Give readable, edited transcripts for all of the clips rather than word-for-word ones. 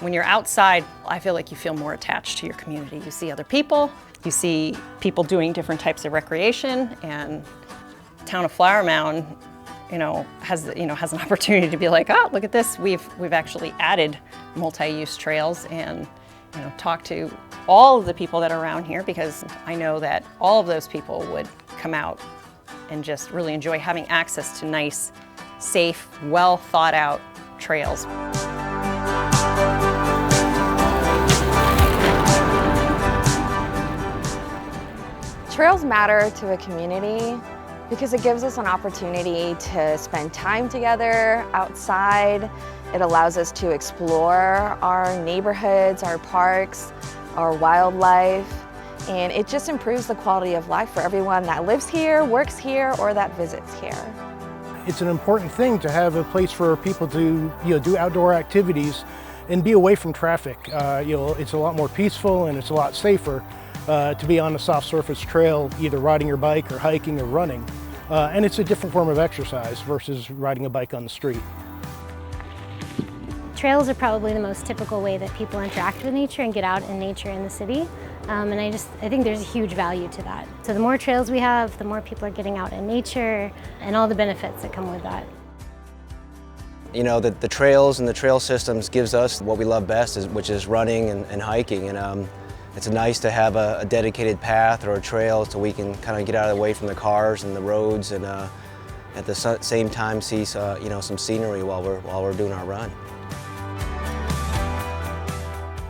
When you're outside, I feel like you feel more attached to your community. You see other people, you see people doing different types of recreation, and the town of Flower Mound, has an opportunity to be like, oh, look at this. We've actually added multi-use trails, and talk to all of the people that are around here, because I know that all of those people would come out and just really enjoy having access to nice, safe, well thought out trails. Trails matter to a community because it gives us an opportunity to spend time together outside. It allows us to explore our neighborhoods, our parks, our wildlife, and it just improves the quality of life for everyone that lives here, works here, or that visits here. It's an important thing to have a place for people to do outdoor activities and be away from traffic. It's a lot more peaceful and it's a lot safer to be on a soft surface trail, either riding your bike or hiking or running. And it's a different form of exercise versus riding a bike on the street. Trails are probably the most typical way that people interact with nature and get out in nature in the city. And I think there's a huge value to that. So the more trails we have, the more people are getting out in nature and all the benefits that come with that. The trails and the trail systems gives us what we love best, which is running and hiking. And it's nice to have a dedicated path or a trail so we can kind of get out of the way from the cars and the roads, and at the same time see some scenery while we're doing our run.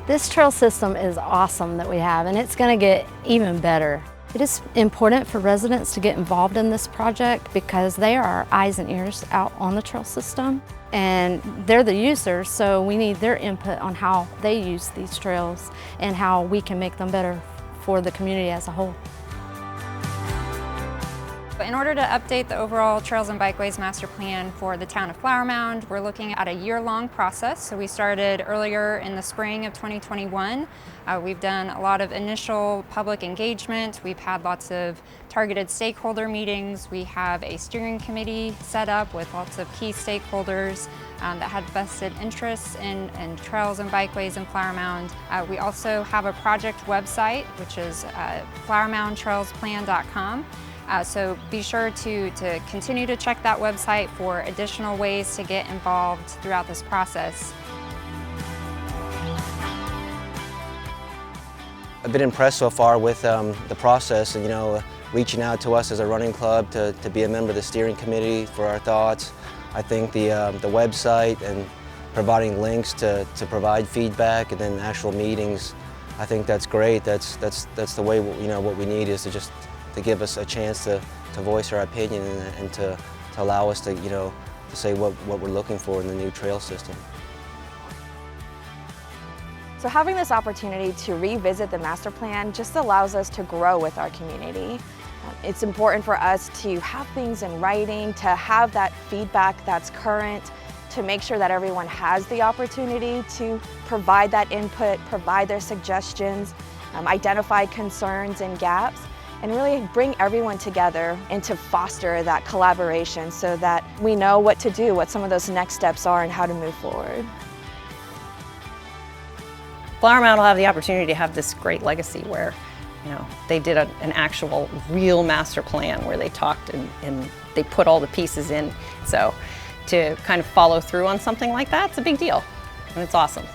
This trail system is awesome that we have, and it's going to get even better. It is important for residents to get involved in this project because they are our eyes and ears out on the trail system, and they're the users, so we need their input on how they use these trails and how we can make them better for the community as a whole. In order to update the overall Trails and Bikeways Master Plan for the town of Flower Mound, we're looking at a year-long process. So we started earlier in the spring of 2021. We've done a lot of initial public engagement. We've had lots of targeted stakeholder meetings. We have a steering committee set up with lots of key stakeholders that had vested interests in trails and bikeways in Flower Mound. We also have a project website, which is flowermoundtrailsplan.com. So be sure to continue to check that website for additional ways to get involved throughout this process. I've been impressed so far with the process, and reaching out to us as a running club to be a member of the steering committee for our thoughts. I think the website and providing links to provide feedback, and then actual meetings, I think that's great. That's the way what we need is to give us a chance to voice our opinion and to allow us to say what we're looking for in the new trail system. So having this opportunity to revisit the master plan just allows us to grow with our community. It's important for us to have things in writing, to have that feedback that's current, to make sure that everyone has the opportunity to provide that input, provide their suggestions, identify concerns and gaps, and really bring everyone together and to foster that collaboration so that we know what to do, what some of those next steps are, and how to move forward. Flower Mound will have the opportunity to have this great legacy where they did an actual real master plan where they talked and they put all the pieces in. So to kind of follow through on something like that, it's a big deal, and it's awesome.